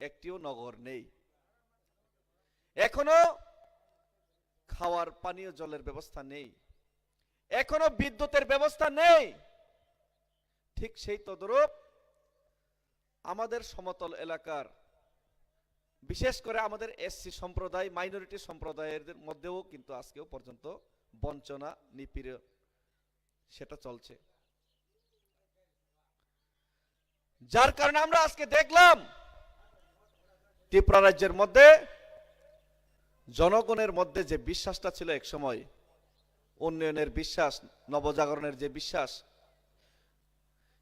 একটিও নগর নেই। এখনো খাওয়ার পানীয় জলের ব্যবস্থা নেই, এখনো বিদ্যুতের ব্যবস্থা নেই। ঠিক সেই তদ্রূপ আমাদের সমতল এলাকার, বিশেষ করে আমাদের এসসি সম্প্রদায়, মাইনরিটি সম্প্রদায়ের মধ্যেও কিন্তু আজকেও পর্যন্ত বঞ্চনা, নিপীড়ন সেটা চলছে। যার কারণে আমরা আজকে দেখলাম ত্রিপুরা রাজ্যের মধ্যে জনগণের মধ্যে যে বিশ্বাসটা ছিল এক সময়, উন্নয়নের বিশ্বাস, নবজাগরণের যে বিশ্বাস,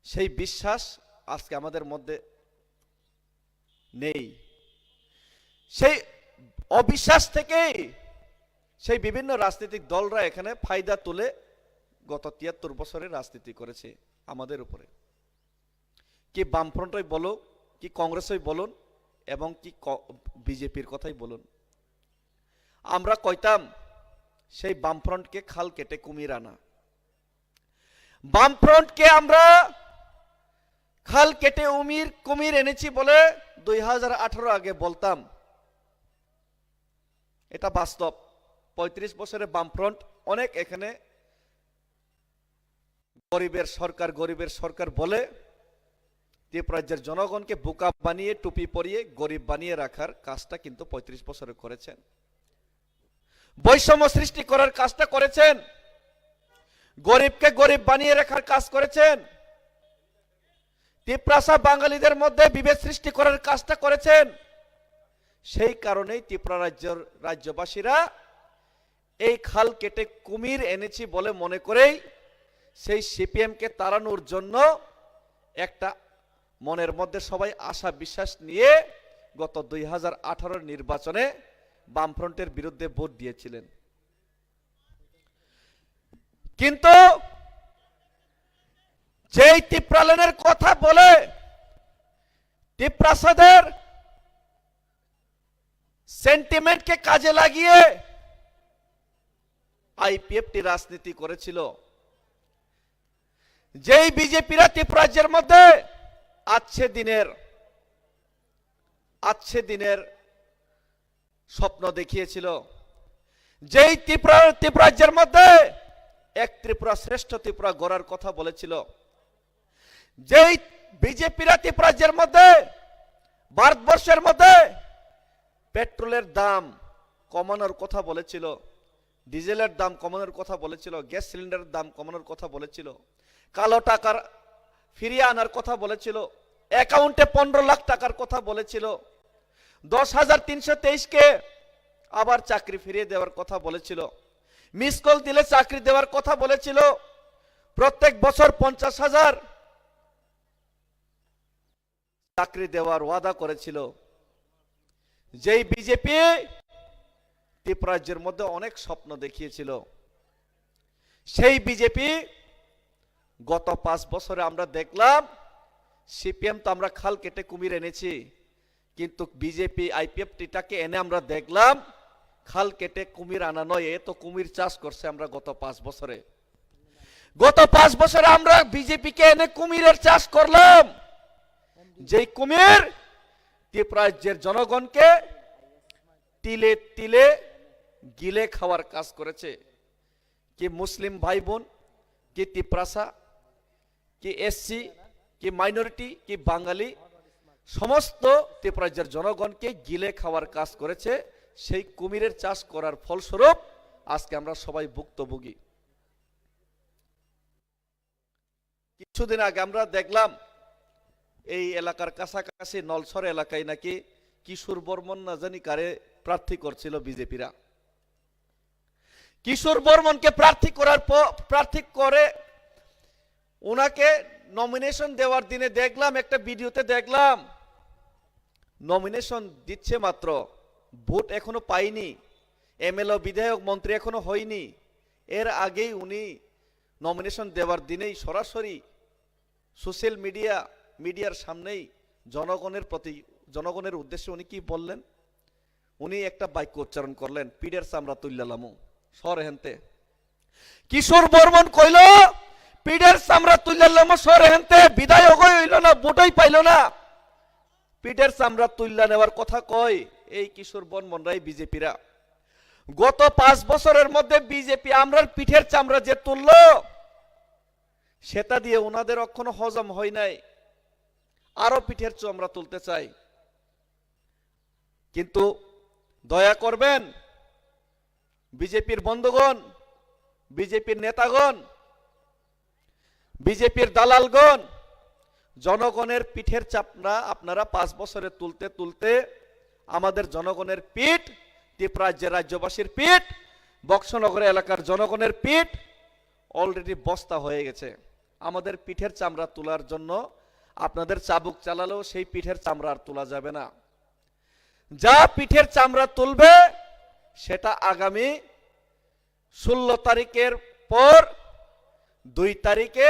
সেই বিশ্বাস আজকে আমাদের মধ্যে নেই। সেই অবিশ্বাস থেকেই সেই বিভিন্ন রাজনৈতিক দলরা এখানে ফায়দা তুলে গত ৭৩ বছরের রাজনীতি করেছে আমাদের উপরে। কি বামফ্রন্টই বলো, কি কংগ্রেসই বলুন, এবং কি বিজেপির কথাই বলুন, আমরা কইতাম সেই বামফ্রন্টকে খাল কেটে কুমির আনা। বামফ্রন্টকে আমরা খাল কেটে কুমির এনেছি বলে 2018 আগে বলতাম। এটা বাস্তব। 35 বছরের বামফ্রন্ট অনেক এখানে গরিবের সরকার বলে ত্রিপুরা রাজ্যের জনগণকে বোকা বানিয়ে, টুপি পরিয়ে গরিব বানিয়ে রাখার কাজটা কিন্তু 35 বছরে করেছেন। বৈষম্য সৃষ্টি করার কাজটা করেছেন, গরিবকে গরিব বানিয়ে রাখার কাজ করেছেন, ত্রিপুরা বাঙালিদের মধ্যে বিভেদ সৃষ্টি করার কাজটা করেছেন। সেই কারণেই ত্রিপুরা রাজ্যবাসীরা এই খাল কেটে কুমির এনেছি বলে মনে করেই সেই সিপিএমকে তাড়ানোর জন্য একটা মনের মধ্যে সবাই আশা বিশ্বাস নিয়ে গত 2018 নির্বাচনে বামফ্রন্টের বিরুদ্ধে ভোট দিয়েছিলেন। কিন্তু যেই ত্রিপুরালেনের কথা বলে ত্রিপ্রাসাদের সেন্টিমেন্টকে কাজে লাগিয়ে আইপিএফটি রাজনীতি করেছিল, যেই বিজেপিরা ত্রিপুরা রাজ্যের মধ্যে আচ্ছে দিনের স্বপ্ন দেখিয়েছিল, যেই ত্রিপুরা রাজ্যের মধ্যে এক ত্রিপুরা শ্রেষ্ঠ ত্রিপুরা গড়ার কথা বলেছিল, যেই বিজেপিরা ত্রিপুরা রাজ্যের মধ্যে, ভারতবর্ষের মধ্যে পেট্রোলের দাম কমানোর কথা বলেছিল, ডিজেলের দাম কমানোর কথা বলেছিল, গ্যাস সিলিন্ডারের দাম কমানোর কথা বলেছিল, কালো টাকার ফিরিয়ে আনার কথা বলেছিল, অ্যাকাউন্টে 15 লাখ টাকার কথা বলেছিল, 10,323 আবার চাকরি ফিরিয়ে দেওয়ার কথা বলেছিল, মিস কল দিলে চাকরি দেওয়ার কথা বলেছিল, প্রত্যেক বছর 50,000 চাকরি দেওয়ার ওয়াদা করেছিল। যেই বিজেপি ত্রিপুরা রাজ্যের মধ্যে অনেক স্বপ্ন দেখিয়েছিল, সেই বিজেপি গত 5 বছরে আমরা দেখলাম, সিপিএম তো আমরা খাল কেটে কুমির এনেছি, কিন্তু বিজেপি আইপিএফটিটাকে এনে আমরা দেখলাম খাল কেটে কুমির আনা নয়, এ তো কুমির চাষ করছে। আমরা গত 5 বছরে আমরা বিজেপিকে এনে কুমিরের চাষ করলাম, যেই কুমির ত্রিপুরা রাজ্যের জনগণকে তিলে তিলে গিলে খাওয়ার কাজ করেছে। কি মুসলিম ভাই বোন, কি ত্রিপুরা, কি এসসি, কি মাইনরিটি, কি বাঙালি, সমস্ত ত্রিপুরা রাজ্যের জনগণকে গিলে খাওয়ার কাজ করেছে। সেই কুমিরের চাষ করার ফলস্বরূপ আজকে আমরা সবাই ভুক্তভোগী। কিছুদিন আগে আমরা দেখলাম এই এলাকার কাছাকাছি নলছর এলাকায় নাকি কিশোর বর্মন না জানি কারে প্রার্থী করছিল বিজেপিরা। কিশোর বর্মনকে প্রার্থী করে ওনাকে নমিনেশন দেওয়ার দিনে দেখলাম, একটা ভিডিওতে দেখলাম নমিনেশন দিচ্ছে মাত্র, ভোট এখনো পাইনি, এমএলএ বিধায়ক মন্ত্রী এখনো হয়নি। এর আগেই উনি নমিনেশন দেওয়ার দিনেই সরাসরি সোশ্যাল মিডিয়ার সামনেই জনগণের উদ্দেশ্যে উনি কি বললেন, উনি একটা বাক্য উচ্চারণ করলেন, পিডের চামড়া তুল্লালামু সর হেনতে। কিশোর বর্মন কইল পিডের চামড়া তুল্লালামু সর হেনতে, বিধায়ক হইল না, ভোটই পাইল না, পিঠের চামড়া তুল্লা নেওয়ার কথা কয় এই কিশোর বনমনরাই বিজেপিরা। গত 5 বছরের মধ্যে বিজেপি আমরার পিঠের চামড়া যে তুললো সেটা দিয়ে ওনাদের এখনো হজম হয় নাই, আরো পিঠের চামড়া তুলতে চাই। কিন্তু দয়া করবেন বিজেপির বন্ধুগণ, বিজেপির নেতাগণ, বিজেপির দালালগণ, জনগণের পিঠের চামড়া আপনারা 5 বছরে তুলতে তুলতে আমাদের জনগণের পিঠ, ত্রিপুরাজ্যের রাজ্যবাসীর পিঠ, বক্সনগর এলাকার জনগণের পিঠ অলরেডি বস্তা হয়ে গেছে। আমাদের পিঠের চামড়া তোলার জন্য আপনাদের চাবুক চালালেও সেই পিঠের চামড়া আর তোলা যাবে না। যা পিঠের চামড়া তুলবে সেটা আগামী 16 তারিখের পর 2 তারিখে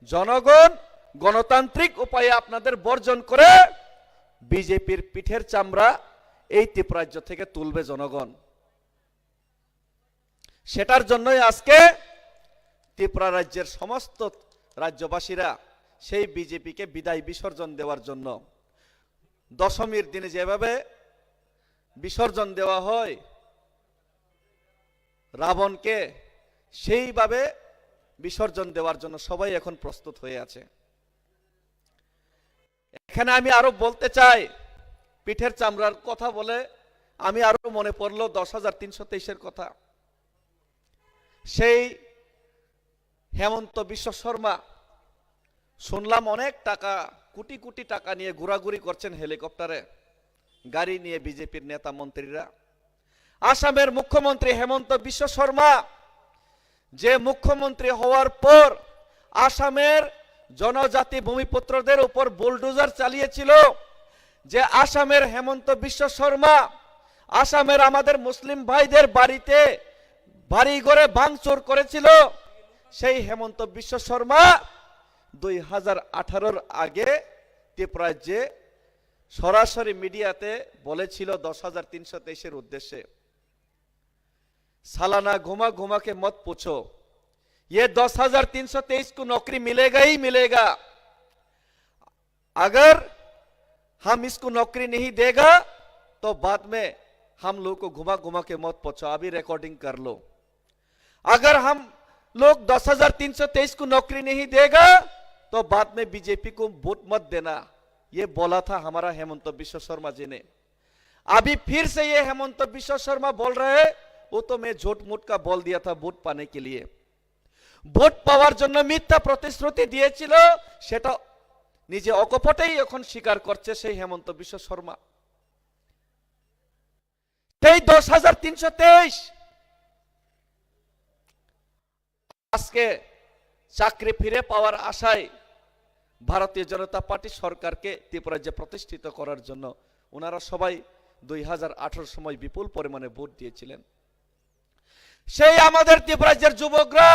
জনগণ গণতান্ত্রিক উপায়ে আপনাদের বর্জন করে বিজেপির পিঠের চামড়া এই ত্রিপুরাজ্য থেকে তুলবে জনগণ। সেটার জন্যই আজকে ত্রিপুরা রাজ্যের সমস্ত রাজ্যবাসীরা সেই বিজেপিকে বিদায় বিসর্জন দেওয়ার জন্য দশমীর দিনে যেভাবে বিসর্জন দেওয়া হয় রাবণকে, সেইভাবে বিসর্জন দেওয়ার জন্য সবাই এখন প্রস্তুত হয়ে আছে। এখানে আমি আরো বলতে চাই, পিঠের চামড়ার কথা বলে আমি আরো মনে পড়লো 10,323-এর কথা। সেই হেমন্ত বিশ্ব শর্মা শুনলাম অনেক টাকা, কোটি কোটি টাকা নিয়ে ঘোরাঘুরি করছেন হেলিকপ্টারে, গাড়ি নিয়ে বিজেপির নেতা মন্ত্রীরা। আসামের মুখ্যমন্ত্রী হেমন্ত বিশ্ব শর্মা যে মুখ্যমন্ত্রী হওয়ার পর আসামের জনজাতি ভূমিপুত্রদের উপর বুলডোজার চালিয়েছিল, যে আসামের হেমন্ত বিশ্ব শর্মা আসামের আমাদের মুসলিম ভাইদের বাড়িতে বাড়ি ঘরে ভাঙচুর করেছিল, সেই হেমন্ত বিশ্ব শর্মা 2018-র আগে ত্রিপুরাজ্যে সরাসরি মিডিয়াতে বলেছিল 10,323-এর উদ্দেশ্যে, सालाना घुमा घुमा के मत पूछो, ये 10,323 को नौकरी मिलेगा ही मिलेगा। अगर हम इसको नौकरी नहीं देगा तो बाद में हम लोग को घुमा घुमा के मत पूछो, अभी रिकॉर्डिंग कर लो। अगर हम लोग 10,323 को नौकरी नहीं देगा तो बाद में बीजेपी को वोट मत देना, ये बोला था हमारा हेमंत बिश्व शर्मा जी ने। अभी फिर से ये हेमंत बिश्व शर्मा बोल रहे हैं, वो तो मैं झूठ मूठ का बोल दिया था ভোট পানে के लिए। ভোট পাওয়ার জন্য মিথ্যা প্রতিশ্রুতি দিয়েছিল, সেটা নিজে অকপটেই এখন স্বীকার করছে সেই হেমন্ত বিশ্ব শর্মা। সেই 10,323 আজকে চাকরি ফিরে পাওয়ার আশায় ভারতীয় জনতা পার্টি সরকারকে ত্রিপুরাজ্যে প্রতিষ্ঠিত করার জন্য ওনারা সবাই 2018 সময় বিপুল পরিমাণে ভোট দিয়েছিলেন। সেই আমাদের ত্রিপুরাজ্যের যুবকরা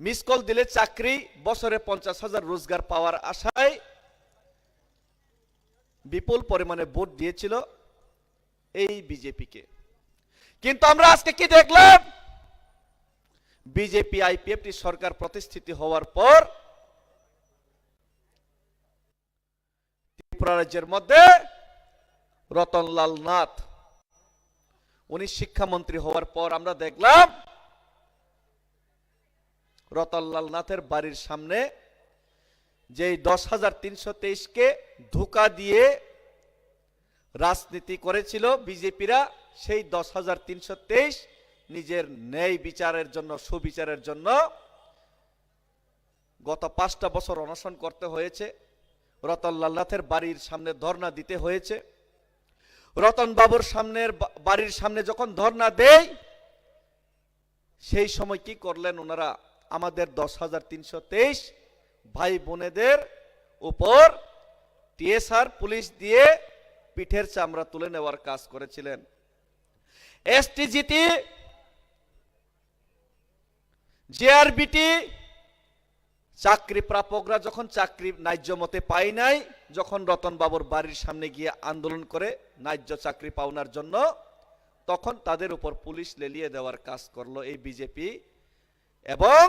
মিস কল দিলে চাকরি, বছরে 50,000 রোজগার পাওয়ার আশায় বিপুল পরিমাণে ভোট দিয়েছিল এই বিজেপিকে। কিন্তু আমরা আজকে কি দেখলাম, বিজেপি আইপিএফটি সরকার প্রতিষ্ঠিত হওয়ার পর ত্রিপুরা রাজ্যের মধ্যে রতনলাল নাথ উনি শিক্ষামন্ত্রী হওয়ার পর আমরা দেখলাম রতনলাল নাথের বাড়ির সামনে যে 10,323-কে ধোঁকা দিয়ে রাজনীতি করেছিল বিজেপিরা, সেই 10,323 নিজের ন্যায় বিচারের জন্য, সুবিচারের জন্য গত 5টা বছর অনশন করতে হয়েছে। রতনলাল নাথের বাড়ির সামনে ধর্ণা দিতে হয়েছে। রতন বাবুর বাড়ির সামনে যখন ধর্ণা দেয়, সেই সময় কি করলেন ওনারা, আমাদের 10,323 ভাই বোনেদের উপর টিএসআর পুলিশ দিয়ে পিঠের চামড়া তুলে নেওয়ার কাজ করেছিলেন। এসটিজিটি, জেআরবিটি চাকরি প্রাপকরা যখন চাকরি ন্যায্য মতে পায় নাই, যখন রতন বাবুর বাড়ির সামনে গিয়ে আন্দোলন করে ন্যায্য চাকরি পাওয়ার জন্য, তখন তাদের উপর পুলিশ লেলিয়ে দেওয়ার কাজ করলো এই বিজেপি এবং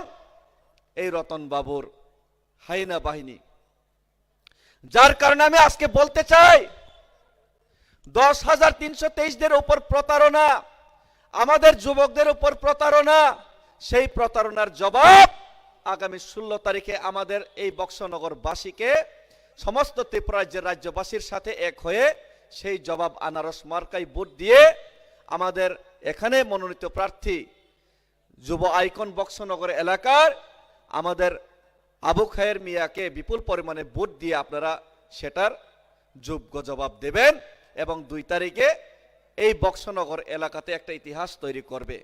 এই রতন বাবুর হাইনা বাহিনী। যার কারণে আমি আজকে বলতে চাই 10,323 উপর প্রতারণা, আমাদের যুবকদের উপর প্রতারণা, সেই প্রতারণার জবাব আগামী 16 তারিখে আমাদের এই বক্সনগরবাসীকে সমস্ত ত্রিপুরা রাজ্যের রাজ্যবাসীর সাথে এক হয়ে সেই জবাব আনারস মার্কায় ভোট দিয়ে আমাদের এখানে মনোনীত প্রার্থী যুব আইকন বক্সনগর এলাকার আমাদের আবু খায়ের মিয়াকে বিপুল পরিমাণে ভোট দিয়ে আপনারা সেটার যোগ্য জবাব দেবেন এবং 2 তারিখে এই বক্সনগর এলাকাতে একটা ইতিহাস তৈরি করবে।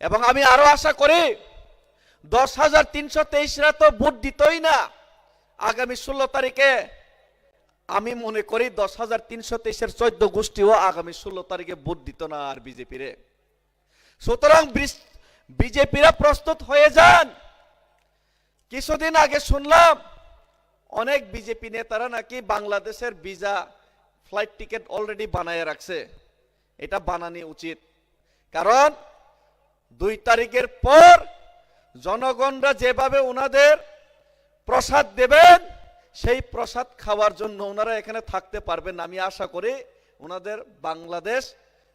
এবং আমি আরো আশা করি 10,323রা তো ভোট দিতই না, আগামী 16 তারিখে আমি মনে করি 10,323-এর 14 গোষ্ঠীও আগামী 16 তারিখে ভোট দিত না আর বিজেপিরে। সুতরাং বিজেপিরা প্রস্তুত হয়ে যান। কিছুদিন আগে শুনলাম অনেক বিজেপি নেতারা নাকি বাংলাদেশের ভিসা ফ্লাইট টিকিট অলরেডি বানায় রাখছে। এটা বানানো উচিত, কারণ 2 তারিখের পর জনগণরা যেভাবে ওনাদের প্রসাদ দেবেন সেই প্রসাদ খাওয়ার জন্য ওনারা এখানে থাকতে পারবেন। আমি আশা করি ওনাদের বাংলাদেশ,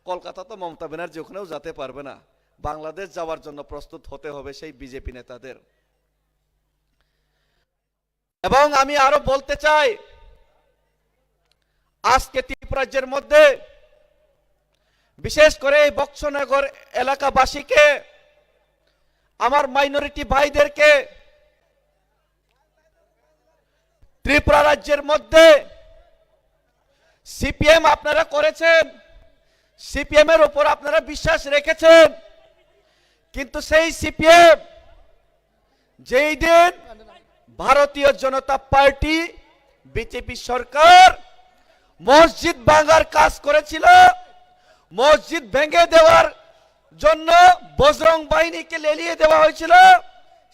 কলকাতা তো মমতা ব্যানার্জি ওখানেও যেতে পারবে না, বাংলাদেশ যাওয়ার জন্য প্রস্তুত হতে হবে সেই বিজেপি নেতাদের। এবং আমি আরো বলতে চাই, আজকে ত্রিপুরা রাজ্যের মধ্যে বিশেষ করে এই বক্সনগর এলাকাবাসীকে, আমার মাইনরিটি ভাইদেরকে ত্রিপুরা রাজ্যের মধ্যে সিপিএম আপনারা করেছেন, সিপিএম এর উপর আপনারা বিশ্বাস রেখেছেন, কিন্তু সেই সিপিএম যেই দিন ভারতীয় জনতা পার্টি বিজেপি সরকার মসজিদ ভাঙার কাজ করেছিল, মসজিদ ভেঙে দেওয়ার জন্য বজরং বাহিনীকে লেলিয়ে দেওয়া হয়েছিল,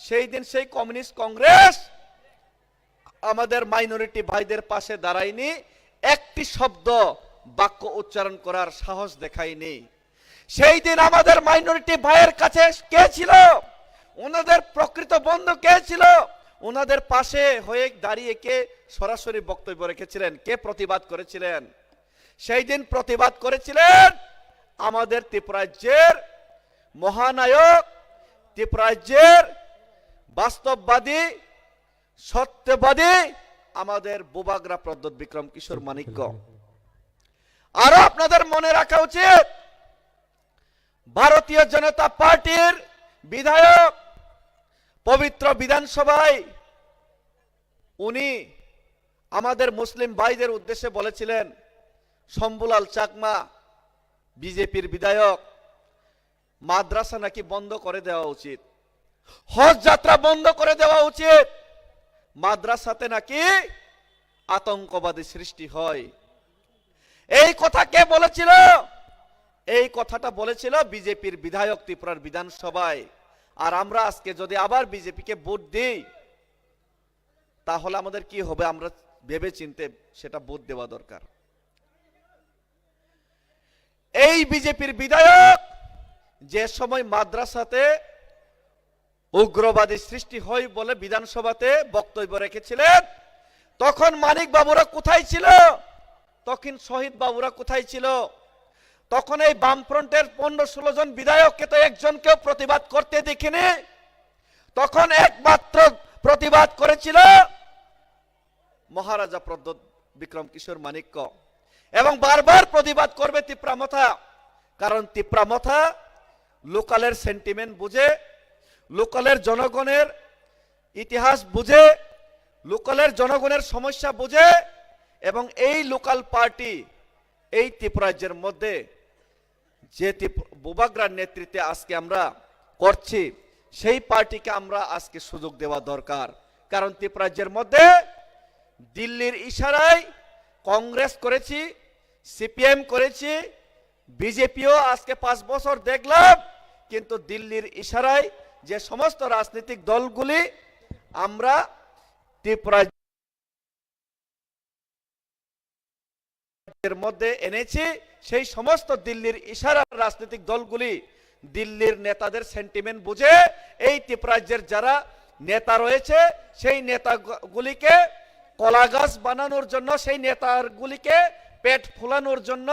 সেই দিন সেই কমিউনিস্ট কংগ্রেস আমাদের মাইনরিটি ভাইদের পাশে দাঁড়ায়নি, একটি শব্দ বাক্য উচ্চারণ করার সাহস দেখায়নি। সেই দিন আমাদের মাইনরিটি ভাইয়ের কাছে কে ছিল, ওনাদের প্রকৃত বন্ধু কে ছিল, ওনাদের পাশে হয়ে দাঁড়িয়ে কে সরাসরি বক্তব্য রেখেছিলেন, কে প্রতিবাদ করেছিলেন? সেই দিন প্রতিবাদ করেছিলেন আমাদের ত্রিপুরা রাজ্যের মহানায়ক, ত্রিপুরা রাজ্যের বাস্তববাদী, সত্যবাদী আমাদের বুবাগ্রা প্রদ্যোৎ বিক্রম কিশোর মানিক্য। আরো আপনাদের মনে রাখা উচিত, ভারতীয় জনতা পার্টির বিধায়ক পবিত্র বিধানসভায় উনি আমাদের মুসলিম ভাইদের উদ্দেশ্যে বলেছিলেন, শম্ভুলাল চাকমা বিজেপির বিধায়ক, মাদ্রাসা নাকি বন্ধ করে দেওয়া উচিত, হজ যাত্রা বন্ধ করে দেওয়া উচিত, মাদ্রাসাতে নাকি আতঙ্কবাদী সৃষ্টি হয়। এই কথা কে বলেছিল? এই কথাটা বলেছিল বিজেপির বিধায়ক ত্রিপুরার বিধানসভায়। আর আমরা আজকে যদি আবার বিজেপিকে ভোট দিই তাহলে আমাদের কি হবে, আমরা ভেবে চিনতে সেটা ভোট দেওয়া দরকার। এই বিজেপির বিধায়ক যে সময় মাদ্রাসাতে উগ্রবাদী সৃষ্টি হয় বলে বিধানসভাতে বক্তব্য রেখেছিলেন, তখন মানিক বাবুরা কোথায় ছিল, তখন শহীদ বাবুরা কোথায় ছিল? তখন এই বামফ্রন্টের 15-16 জন বিধায়ককে তো একজনকেও প্রতিবাদ করতে দেখিনি। তখন একমাত্র প্রতিবাদ করেছিল মহারাজা প্রদ্যোৎ বিক্রম কিশোর মানিক্য, এবং বারবার প্রতিবাদ করবে তিপ্রামথা, কারণ তিপ্রামথা লোকালের সেন্টিমেন্ট বুঝে, লোকালের জনগণের ইতিহাস বুঝে, লোকালের জনগণের সমস্যা বুঝে, এবং এই লোকাল পার্টি এই ত্রিপুরা রাজ্যের মধ্যে যে বুবাগ্রার নেতৃত্বে আজকে আমরা করছি, সেই পার্টিকে আমরা আজকে সুযোগ দেওয়া দরকার। কারণ ত্রিপুরা রাজ্যের মধ্যে দিল্লির ইশারায় কংগ্রেস করেছি, সিপিএম করেছি, বিজেপিও আজকে 5 বছর দেখলাম, কিন্তু দিল্লির ইশারায় যে সমস্ত রাজনৈতিক দলগুলি আমরা ত্রিপুরা এর মধ্যে এনেছি, সেই সমস্ত দিল্লির ইশারার রাজনৈতিক দলগুলি দিল্লির নেতাদের সেন্টিমেন্ট বুঝে এই ত্রিপুরা রাজ্যের যারা নেতা রয়েছে, সেই নেতাগুলিকে কলা গাছ বানানোর জন্য, সেই নেতাগুলিকে পেট ফোলানোর জন্য,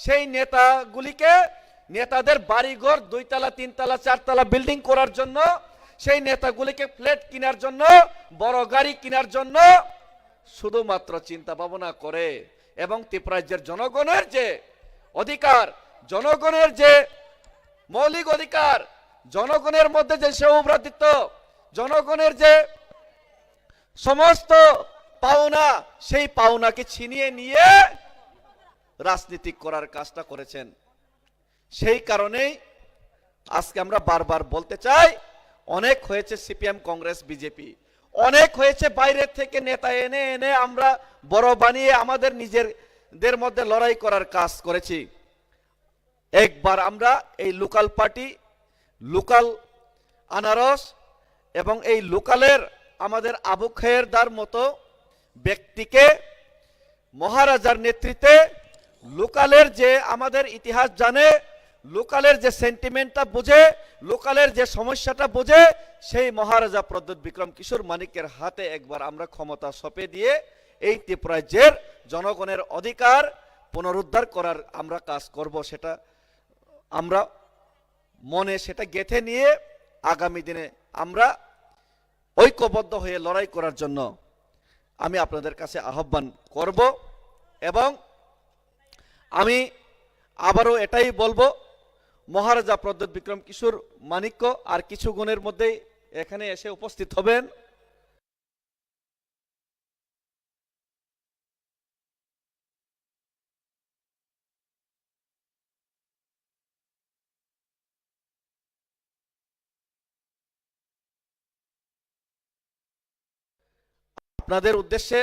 সেই নেতাগুলিকে নেতাদের বাড়িঘর 2 তলা 3 তলা 4 তলা বিল্ডিং করার জন্য, সেই নেতাগুলিকে ফ্ল্যাট কেনার জন্য, বড় গাড়ি কেনার জন্য শুধুমাত্র চিন্তা ভাবনা করে। এবং ত্রিপুরাজ্যের জনগণের যে অধিকার, জনগণের যে মৌলিক অধিকার, জনগণের মধ্যে যে সৌভ্রাতৃত্ব, জনগণের যে সমস্ত পাওনা, সেই পাওনাকে ছিনিয়ে নিয়ে রাজনীতি করার কাজটা করেছেন। সেই কারণেই আজকে আমরা বারবার বলতে চাই, অনেক হয়েছে সিপিএম, কংগ্রেস, বিজেপি, অনেক হয়েছে বাইরে থেকে নেতা এনে এনে আমরা বড় বানিয়ে আমাদের নিজেদের মধ্যে লড়াই করার কাজ করেছি। একবার আমরা এই লোকাল পার্টি, লোকাল আনারস এবং এই লোকালের আমাদের আবু খায়েরদার মতো ব্যক্তিকে মহারাজার নেতৃত্বে, লোকালের যে আমাদের ইতিহাস জানে, লোকালের যে সেন্টিমেন্টটা বোঝে, লোকালের যে সমস্যাটা বোঝে, সেই মহারাজা প্রদ্যোৎ বিক্রম কিশোর মানিক্যের হাতে একবার আমরা ক্ষমতা সঁপে দিয়ে এই ত্রিপুরাজ্যের জনগণের অধিকার পুনরুদ্ধার করার আমরা কাজ করব। সেটা আমরা মনে সেটা গেঁথে নিয়ে আগামী দিনে আমরা ঐক্যবদ্ধ হয়ে লড়াই করার জন্য আমি আপনাদের কাছে আহ্বান করব। এবং আমি আবারও এটাই বলবো, মহারাজা প্রদ্যোৎ বিক্রম কিশোর মানিক্য আর কিছু গুণের মধ্যেই এখানে এসে উপস্থিত হবেন। আপনাদের উদ্দেশ্যে